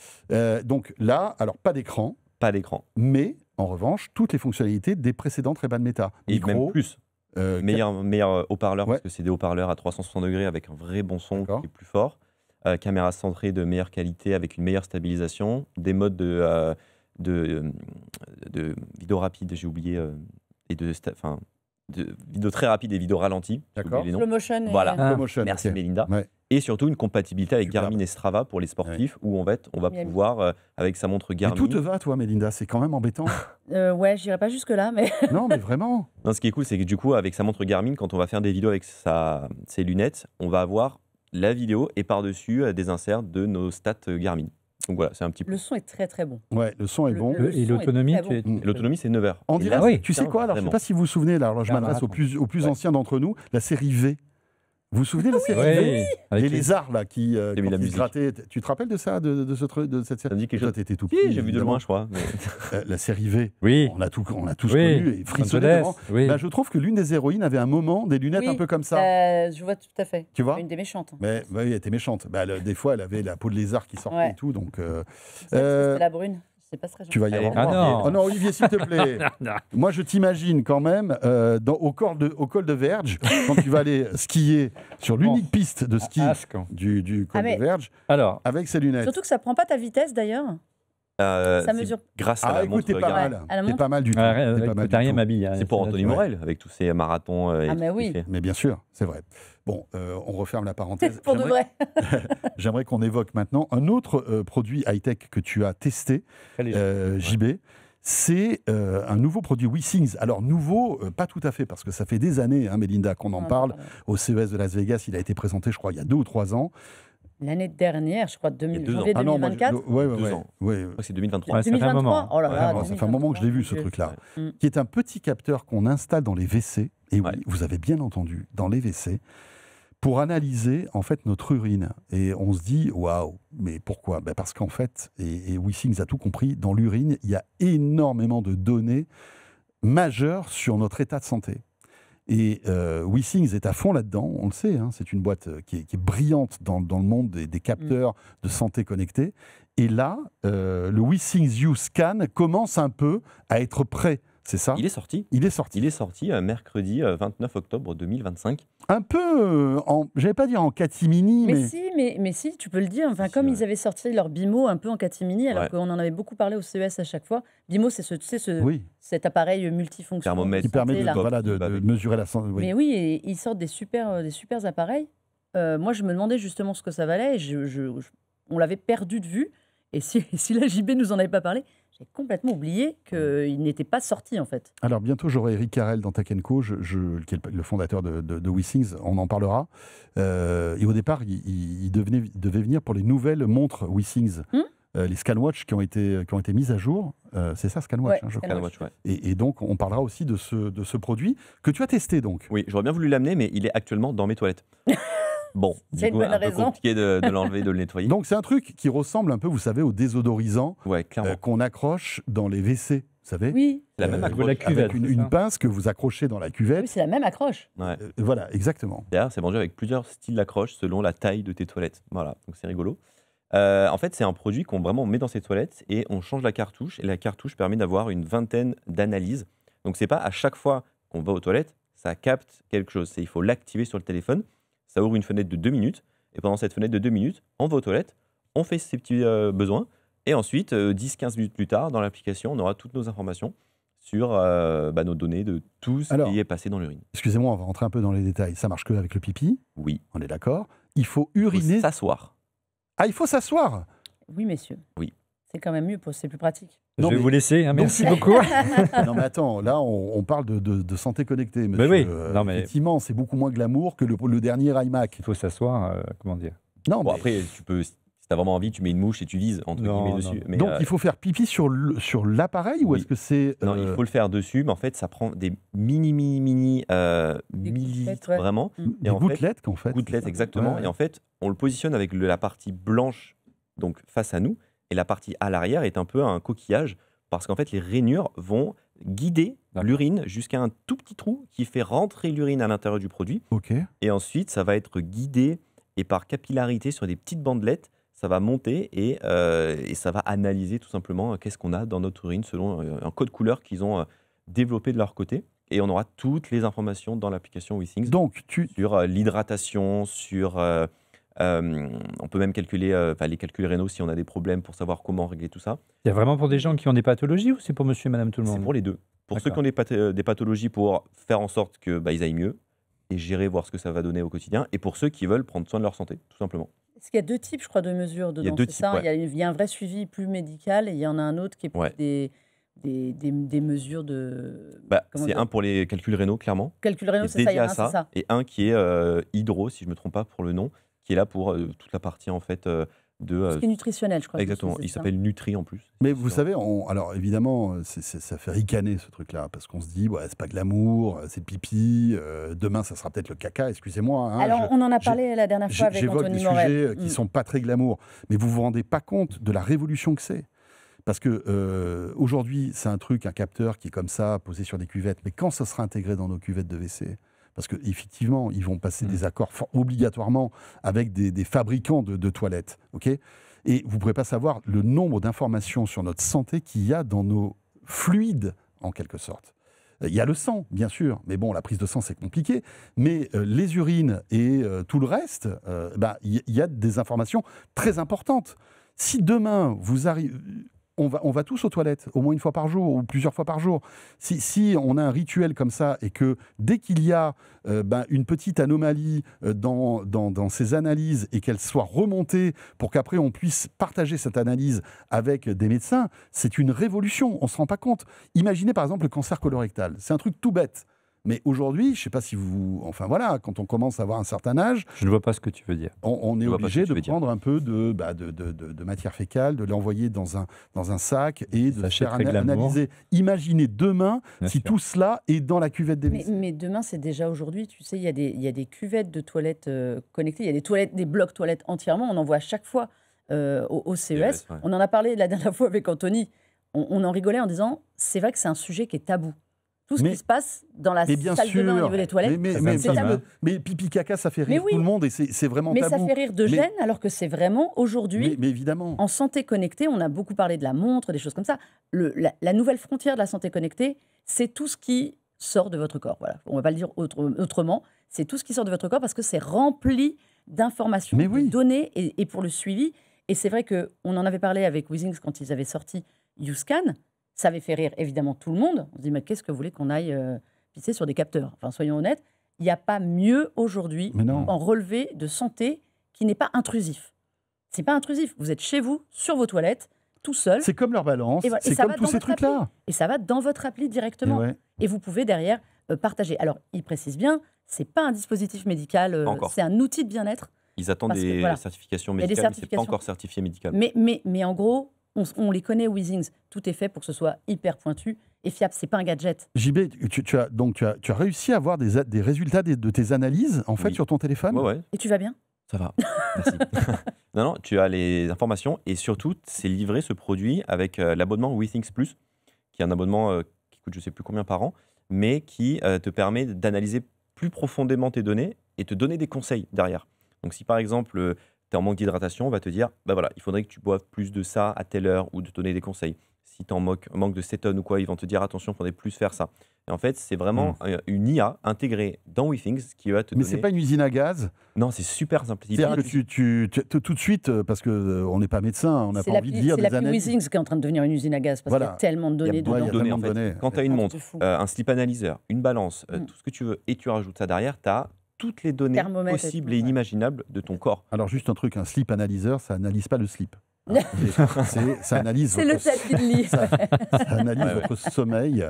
Donc là, alors, pas d'écran. Pas d'écran. Mais, en revanche, toutes les fonctionnalités des précédentes Ray-Ban Meta. Et même plus. Meilleur haut-parleur, parce que c'est des haut-parleurs à 360 degrés avec un vrai bon son qui est plus fort. Caméra centrée de meilleure qualité avec une meilleure stabilisation. Des modes de vidéo rapide, j'ai oublié, et de vidéos très rapides et vidéos ralenties. D'accord. Slow motion. Voilà. Slow motion, merci Mélinda. Ouais. Et surtout une compatibilité avec Garmin et Strava pour les sportifs où on va pouvoir, avec sa montre Garmin... Mais tout te va, toi, Mélinda, c'est quand même embêtant. Ouais, j'irai pas jusque-là, mais... Non, mais vraiment. Non, ce qui est cool, c'est que du coup, avec sa montre Garmin, quand on va faire des vidéos avec ses lunettes, on va avoir la vidéo et par-dessus des inserts de nos stats Garmin. Donc voilà, c'est un petit peu... Le son est très très bon. Ouais, le son est bon. Et l'autonomie, l'autonomie, c'est 9 heures. On dirait, tu sais quoi, alors, je ne sais pas si vous vous souvenez, là, alors je m'adresse aux plus anciens d'entre nous, la série V. Vous vous souvenez de la série V? Les lézards, là, qui se grattaient. Tu te rappelles de ça, de cette série? Ça me dit quelque chose. T'étais tout petit. J'ai vu de loin, je crois. La série V, on a tous connu et frissonné devant. Ben, je trouve que l'une des héroïnes avait un moment, des lunettes un peu comme ça. Je vois tout à fait. Tu vois? Une des méchantes. Mais oui, elle était méchante. Des fois, elle avait la peau de lézard qui sortait et tout. Donc, c'était la brune. C'est pas très gentil. Tu vas y Allez, avoir ah droit. non. Oh non, Olivier, s'il te plaît. Non. Moi, je t'imagine quand même au col de Verge, quand tu vas aller skier sur l'unique piste de ski Ascan. du col Ah, mais- de Verge, Alors, avec ses lunettes. Surtout que ça prend pas ta vitesse d'ailleurs. Ça C'est mesure. grâce à Ah, la écoute, montre t'es pas Garmin. mal. à la T'es montre. pas mal du tout. ah, T'es pas mal écoute, du rien tout. m'habille. hein, C'est pour Anthony ouais. Morel, avec tous ses marathons. Et Ah, tout mais ce oui. qu'il fait. Mais bien sûr, c'est vrai. Bon, on referme la parenthèse. Pour de J'aimerais- vrai. J'aimerais qu'on évoque maintenant un autre produit high-tech que tu as testé, Très léger. JB. C'est un nouveau produit WeSings. Alors nouveau, pas tout à fait, parce que ça fait des années, hein, Mélinda, qu'on en parle. Au CES de Las Vegas, il a été présenté, je crois, il y a 2 ou 3 ans. L'année dernière, je crois, Il y a 2 ans. janvier Ah non, moi, 2024. ouais, 2 ans. ouais. Je crois que c'est 2023. Ouais, ça fait un 2023. moment. Oh là là, Ouais, ça fait un moment que je l'ai vu, ce 2023. truc-là. Mm. Qui est un petit capteur qu'on installe dans les WC. Et oui, Ouais. vous avez bien entendu, dans les WC, pour analyser en fait notre urine. Et on se dit, waouh, mais pourquoi? Ben parce qu'en fait, et WeSings a tout compris, dans l'urine, il y a énormément de données majeures sur notre état de santé. Et WeSings est à fond là-dedans, on le sait, hein, c'est une boîte qui est brillante dans le monde des capteurs de santé connectés. Et là, le WeSings U Scan commence un peu à être prêt, c'est ça? Il est sorti. Il est sorti. Il est sorti mercredi 29 octobre 2025. Un peu, j'allais pas dire en catimini, mais... Mais si, tu peux le dire. Enfin, Si, comme ouais. ils avaient sorti leur Bimo un peu en catimini, alors Ouais. qu'on en avait beaucoup parlé au CES à chaque fois. Bimo, c'est Oui, cet appareil multifonction. Thermomètre. qui permet santé, là. de mesurer la santé. Oui. Mais oui, et ils sortent des super appareils. Moi, je me demandais justement ce que ça valait. Et on l'avait perdu de vue. Et si la JB nous en avait pas parlé, j'ai complètement oublié qu'il n'était pas sorti, en fait. Alors bientôt, j'aurai Eric Carrel dans Tech & Co, qui est le fondateur de WeSings, on en parlera. Et au départ, il devait venir pour les nouvelles montres WeSings. Les ScanWatch qui ont été mises à jour. C'est ça, ScanWatch, Ouais, hein, je crois. ScanWatch. Ouais. Et donc, on parlera aussi de ce produit que tu as testé, donc. Oui, j'aurais bien voulu l'amener, mais il est actuellement dans mes toilettes. Bon, C'est du une coup, bonne un peu raison. compliqué de l'enlever, de le nettoyer. Donc, c'est un truc qui ressemble un peu, vous savez, au désodorisant Ouais, clairement. qu'on accroche dans les WC, vous savez. Oui, C'est la même Euh, accroche. la cuvette, Avec une c'est ça pince que vous accrochez dans la cuvette. oui c'est la même accroche. Ouais. Voilà, exactement. D'ailleurs, c'est vendu avec plusieurs styles d'accroche selon la taille de tes toilettes. Voilà, donc c'est rigolo. En fait, c'est un produit qu'on vraiment met dans ses toilettes et on change la cartouche. Et la cartouche permet d'avoir une vingtaine d'analyses. Donc, c'est pas à chaque fois qu'on va aux toilettes, ça capte quelque chose. Il faut l'activer sur le téléphone. Ça ouvre une fenêtre de 2 minutes. Et pendant cette fenêtre de 2 minutes, on va aux toilettes, on fait ses petits besoins. Et ensuite, 10-15 minutes plus tard, dans l'application, on aura toutes nos informations sur nos données de tout ce Alors, qui est passé dans l'urine. Excusez-moi, on va rentrer un peu dans les détails. Ça marche que avec le pipi, Oui. on est d'accord. Il faut Il faut uriner. s'asseoir. Ah, il faut s'asseoir. Oui, messieurs. Oui. C'est quand même mieux, c'est plus pratique. Non, Je vais mais- vous laisser, hein, Donc, merci tu- beaucoup. Non, mais attends, là, on parle de santé connectée, monsieur. oui, non, mais- Effectivement, c'est beaucoup moins glamour que le dernier iMac. Il faut s'asseoir, comment dire. Non, Bon, mais- après, tu peux, si tu as vraiment envie, tu mets une mouche et tu vises, entre Non, guillemets, non, dessus. non. Mais, donc il faut faire pipi sur l'appareil ou oui. est-ce que c'est... non, il faut le faire dessus, mais en fait, ça prend des mini millilitres, gouttelettes, ouais. vraiment. des Et en fait, gouttelettes, en fait. Gouttelettes, c'est ça exactement. Ouais. Et en fait, on le positionne avec la partie blanche, donc face à nous, et la partie à l'arrière est un peu un coquillage, parce qu'en fait, les rainures vont guider D'accord. l'urine jusqu'à un tout petit trou qui fait rentrer l'urine à l'intérieur du produit. Ok. Et ensuite, ça va être guidé et par capillarité sur des petites bandelettes, ça va monter et ça va analyser tout simplement qu'est-ce qu'on a dans notre urine selon un code couleur qu'ils ont développé de leur côté. Et on aura toutes les informations dans l'application WeSings Donc, sur l'hydratation, sur... on peut même calculer les calculs rénaux si on a des problèmes pour savoir comment régler tout ça. Il y a vraiment pour des gens qui ont des pathologies ou c'est pour monsieur et madame tout le C'est monde pour les deux. Pour ceux qui D'accord. ont des pathologies pour faire en sorte que ils aillent mieux et gérer, voir ce que ça va donner au quotidien. Et pour ceux qui veulent prendre soin de leur santé, tout simplement. Parce qu'il y a 2 types, je crois, de mesures dedans. Il y a 2 c'est types, ça ouais. il y a un vrai suivi plus médical et il y en a un autre qui est plus Ouais. des mesures de... comment C'est dire un pour les calculs rénaux, clairement. Calcul rénal, Qui est c'est ça, il y dédié en a à un, c'est ça. Et un qui est hydro, si je ne me trompe pas pour le nom, qui est là pour toute la partie en fait de... Ce qui est nutritionnel, je crois. que exactement, c'est il ça. s'appelle Nutri en plus. mais vous savez, alors évidemment, ça fait ricaner ce truc-là, parce qu'on se dit, ouais, c'est pas glamour, c'est pipi, demain ça sera peut-être le caca, excusez-moi. hein, Alors, on en a parlé la dernière fois avec J'évoque Anthony des Morel. sujets qui sont pas très glamour, mais vous vous rendez pas compte de la révolution que c'est. Parce que aujourd'hui, c'est un capteur qui est comme ça, posé sur des cuvettes, mais quand ça sera intégré dans nos cuvettes de WC, parce qu'effectivement, ils vont passer des accords obligatoirement avec des fabricants de toilettes, ok ? Et vous ne pourrez pas savoir le nombre d'informations sur notre santé qu'il y a dans nos fluides, en quelque sorte. Il y a le sang, bien sûr, mais bon, la prise de sang, c'est compliqué. Mais les urines et tout le reste, il y a des informations très importantes. Si demain, vous arrivez... On va tous aux toilettes, au moins une fois par jour ou plusieurs fois par jour. Si on a un rituel comme ça et que dès qu'il y a une petite anomalie dans ces analyses et qu'elle soit remontée pour qu'après on puisse partager cette analyse avec des médecins, c'est une révolution, on ne se rend pas compte. Imaginez par exemple le cancer colorectal, c'est un truc tout bête. Mais aujourd'hui, je ne sais pas si vous... Enfin voilà, quand on commence à avoir un certain âge... Je ne vois pas ce que tu veux dire. On est obligé de prendre un peu de matière fécale, de l'envoyer dans un sac et de faire analyser. Imaginez demain si tout cela est dans la cuvette des WC. Mais demain, c'est déjà aujourd'hui. Tu sais, il y a des cuvettes de toilettes connectées. Il y a des toilettes, des blocs toilettes entièrement. On en voit à chaque fois au CES. On en a parlé la dernière fois avec Anthony. On en rigolait en disant, c'est vrai que c'est un sujet qui est tabou. Tout ce qui se passe dans la salle de bain au niveau des toilettes, c'est tabou. Mais pipi caca, ça fait rire tout le monde et c'est vraiment tabou. Mais ça fait rire de gêne, alors que c'est vraiment aujourd'hui, mais évidemment. En santé connectée, on a beaucoup parlé de la montre, des choses comme ça. La nouvelle frontière de la santé connectée, c'est tout ce qui sort de votre corps. Voilà. On ne va pas le dire autrement. C'est tout ce qui sort de votre corps parce que c'est rempli d'informations, de données et pour le suivi. Et c'est vrai qu'on en avait parlé avec Withings quand ils avaient sorti YouScan. Ça avait fait rire évidemment tout le monde. On se dit, mais qu'est-ce que vous voulez qu'on aille pisser sur des capteurs? Enfin, soyons honnêtes, il n'y a pas mieux aujourd'hui en relevé de santé qui n'est pas intrusif. C'est pas intrusif. Vous êtes chez vous, sur vos toilettes, tout seul. C'est comme leur balance, c'est comme tous ces trucs-là. Et ça va dans votre appli directement. Et vous pouvez derrière partager. Alors, ils précisent bien, c'est pas un dispositif médical, c'est un outil de bien-être. Ils attendent des certifications médicales, mais c'est pas encore certifié médical. Mais en gros, on les connaît, Withings. Tout est fait pour que ce soit hyper pointu et fiable. C'est pas un gadget. JB, tu as réussi à avoir des résultats de tes analyses en fait sur ton téléphone. Ouais. Et tu vas bien? Ça va, merci. non, tu as les informations et surtout, c'est livré ce produit avec l'abonnement Withings Plus, qui est un abonnement qui coûte je ne sais plus combien par an, mais qui te permet d'analyser plus profondément tes données et te donner des conseils derrière. Donc si par exemple, tu es en manque d'hydratation, on va te dire, voilà, il faudrait que tu boives plus de ça à telle heure ou de te donner des conseils. Si tu es en manque de cétone ou quoi, ils vont te dire, attention, il faudrait plus faire ça. Et en fait, c'est vraiment une IA intégrée dans Withings qui va te donner... Mais c'est pas une usine à gaz? Non, c'est super simple. C'est-à-dire que tu tout de suite, parce qu'on n'est pas médecin, on n'a pas envie de lire des analyses. C'est l'appli Withings qui est en train de devenir une usine à gaz, parce qu'il y a tellement de données dedans. En fait. Quand tu as une montre, un slip analyseur, une balance, tout ce que tu veux, et tu rajoutes ça derrière, tu as toutes les données possibles et inimaginables de ton corps. Alors juste un truc, un slip analyseur, ça n'analyse pas le slip. Ça analyse votre sommeil,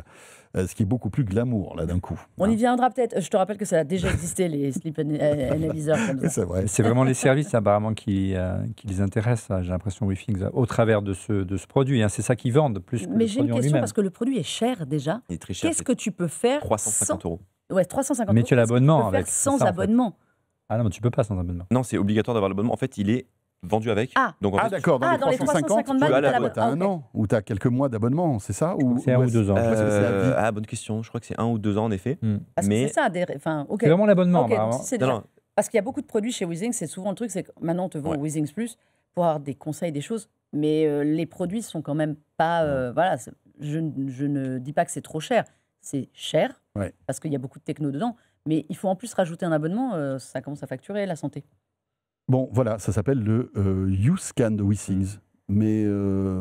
ce qui est beaucoup plus glamour là d'un coup. On y viendra peut-être. Je te rappelle que ça a déjà existé, les sleep analyseurs comme ça. C'est vrai. C'est vraiment les services apparemment qui les intéressent, j'ai l'impression, Withings, au travers de ce produit. C'est ça qu'ils vendent plus que Mais le j'ai une produit question parce que le produit est cher déjà. Il est très cher. Qu'est-ce que tu peux faire 350 €. Ouais, 350 €. Mais tu as l'abonnement avec. Sans abonnement. Ah non, mais tu peux pas sans abonnement. Non, c'est obligatoire d'avoir l'abonnement. En fait, il est vendu avec. Donc, en fait, d'accord, dans les 350 balles, tu as un an ou tu as quelques mois d'abonnement, c'est ça? C'est 1 ou 2 ans. Bonne question. Je crois que c'est 1 ou 2 ans en effet. Parce que c'est ça. C'est vraiment l'abonnement. Parce qu'il y a beaucoup de produits chez Withings, c'est souvent le truc, c'est que maintenant on te vend Withings Plus pour avoir des conseils, des choses, mais les produits sont quand même pas. Voilà, je ne dis pas que c'est trop cher. C'est cher parce qu'il y a beaucoup de techno dedans, mais il faut en plus rajouter un abonnement, ça commence à facturer la santé. Bon, voilà, ça s'appelle le YouScan de Withings. Mais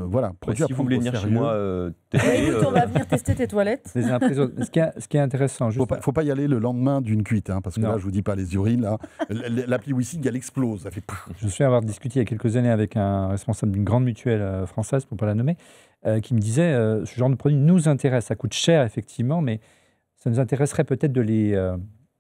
voilà, si vous voulez venir chez moi, on va venir tester tes toilettes. Ce qui est intéressant, il ne faut pas y aller le lendemain d'une cuite, parce que là, je ne vous dis pas les urines, là, l'appli Withings, elle explose. Ça fait... Je me souviens avoir discuté il y a quelques années avec un responsable d'une grande mutuelle française, pour ne pas la nommer, qui me disait ce genre de produit nous intéresse. Ça coûte cher, effectivement, mais ça nous intéresserait peut-être de les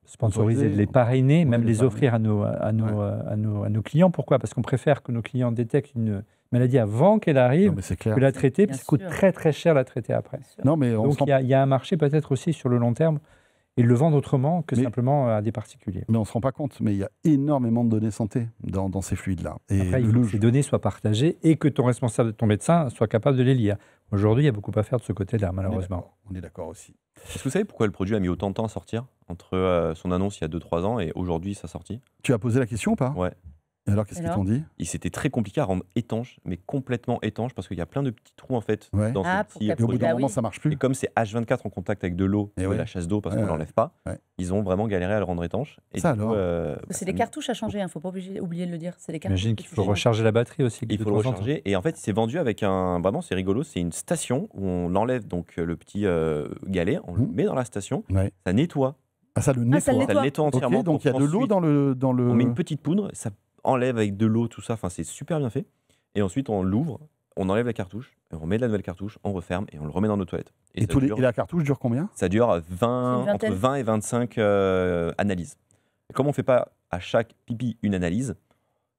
sponsoriser, de les parrainer, même les offrir à nos clients. Pourquoi? Parce qu'on préfère que nos clients détectent une maladie avant qu'elle arrive, que la traiter, parce que ça coûte très très cher la traiter après. Non, mais donc il y a un marché peut-être aussi sur le long terme et le vendre autrement que simplement à des particuliers. Mais on ne se rend pas compte, mais il y a énormément de données santé dans ces fluides-là. Et après, il faut que ces données soient partagées et que ton responsable, ton médecin, soit capable de les lire. Aujourd'hui, il y a beaucoup à faire de ce côté-là, malheureusement. On est d'accord aussi. Est-ce que vous savez pourquoi le produit a mis autant de temps à sortir entre son annonce il y a 2-3 ans et aujourd'hui sa sortie? Tu as posé la question ou pas? Ouais. Et alors, qu'est-ce qu'ils t'ont dit? C'était très compliqué à rendre étanche, mais complètement étanche, parce qu'il y a plein de petits trous en fait Ouais. dans Ah, ce pour petit Et au bout capter. d'un Ah moment, oui. ça marche Et plus. comme c'est H24 en contact avec de l'eau, Et de ouais. la chasse d'eau, parce Ouais, qu'on ouais. l'enlève pas, Ouais. ils ont vraiment galéré à le rendre étanche. Et Ça du coup, alors C'est ça des met- cartouches à changer, il ne faut pas oublier de le dire. C'est des cartouches. J'imagine que qu'il tu faut changes. recharger la batterie aussi. Il de faut le temps en temps. recharger. Et en fait, c'est vendu avec un. Vraiment, c'est rigolo. C'est une station où on enlève donc le petit galet, on le Mhm. met dans la station, Ouais. ça nettoie. Ah, ça le Ah, ça le nettoie. Ça le nettoie Ok, entièrement. donc il y a pour de l'eau qu'ensuite, dans le. On met une petite poudre, ça enlève avec de l'eau, tout ça. Enfin, c'est super bien fait. Et ensuite, on l'ouvre, on enlève la cartouche, on remet de la nouvelle cartouche, on referme et on le remet dans nos toilettes. Et, ça et la cartouche dure combien? Ça dure Une 20, entre vingtaine. 20 et 25 analyses. Et comme on ne fait pas à chaque pipi une analyse,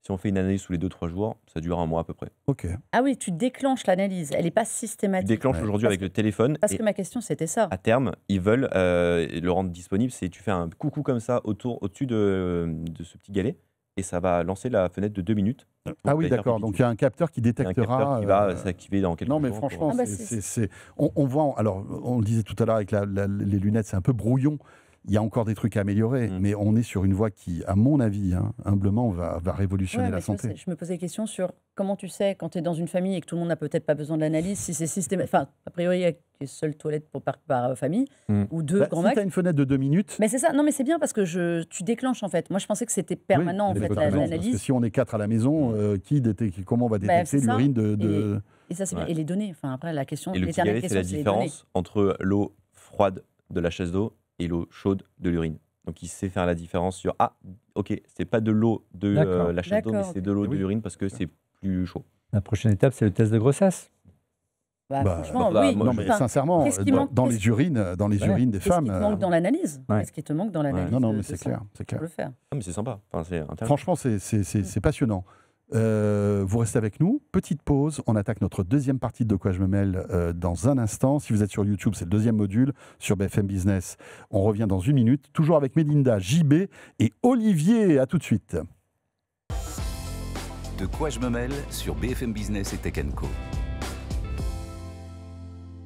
si on fait une analyse tous les 2-3 jours, ça dure un mois à peu près. Ok. Ah oui, tu déclenches l'analyse. Elle n'est pas Tu systématique. déclenches Ouais. aujourd'hui Parce avec le téléphone. Parce Et que ma question, c'était ça. à terme, ils veulent le rendre disponible. C'est tu fais un coucou comme ça au-dessus de ce petit galet et ça va lancer la fenêtre de 2 minutes. Ah oui, d'accord. Donc il y a un capteur qui Il y a un détectera. capteur qui va s'activer dans quelques Non, mais jours. franchement, Ah bah, on voit. Alors, on le disait tout à l'heure avec les lunettes, c'est un peu brouillon. Il y a encore des trucs à améliorer, mais on est sur une voie qui, à mon avis, humblement, va révolutionner Ouais, la mais tu vois, santé. je me posais des questions sur comment tu sais, quand tu es dans une famille et que tout le monde n'a peut-être pas besoin de l'analyse, si c'est systématique. Enfin, a priori, il y a une seule toilette par famille, ou deux Bah, grands si tu max. as une fenêtre de 2 minutes. Mais c'est ça, non, mais c'est bien parce que tu déclenches en fait. Moi, je pensais que c'était permanent oui, en mais fait, t'as raison, parce que l'analyse. si on est 4 à la maison, comment on va détecter c'est ça. l'urine de. Et ça, c'est bien. Ouais. Et les données. Enfin, après, la question, Et le petit l'éternelle galet, c'est question, la c'est les données. différence entre l'eau froide de la chasse d'eau et l'eau chaude de l'urine. Donc il sait faire la différence sur ok, c'est pas de l'eau de D'accord. la chasse d'eau, mais D'accord, c'est ok. de l'eau de Oui. l'urine parce que c'est plus chaud. La prochaine étape, c'est le test de grossesse. Bah, Bah, franchement, bah, oui. moi, Non, mais Enfin, sincèrement, qu'est-ce qui dans, manque- dans qu'est-ce- les urines, urines des Qu'est-ce femmes. qui te manque dans l'analyse Ouais. Qu'est-ce qui te manque dans l'analyse Non, non, de- mais de c'est ça clair, c'est Tu clair. peux le faire. Ah, mais c'est sympa. Enfin, c'est intéressant. Franchement, c'est passionnant. Vous restez avec nous. Petite pause. On attaque notre deuxième partie de De quoi je me mêle dans un instant. Si vous êtes sur YouTube, c'est le deuxième module sur BFM Business. On revient dans 1 minute. Toujours avec Mélinda, JB et Olivier. À tout de suite. De quoi je me mêle sur BFM Business et Tech Co.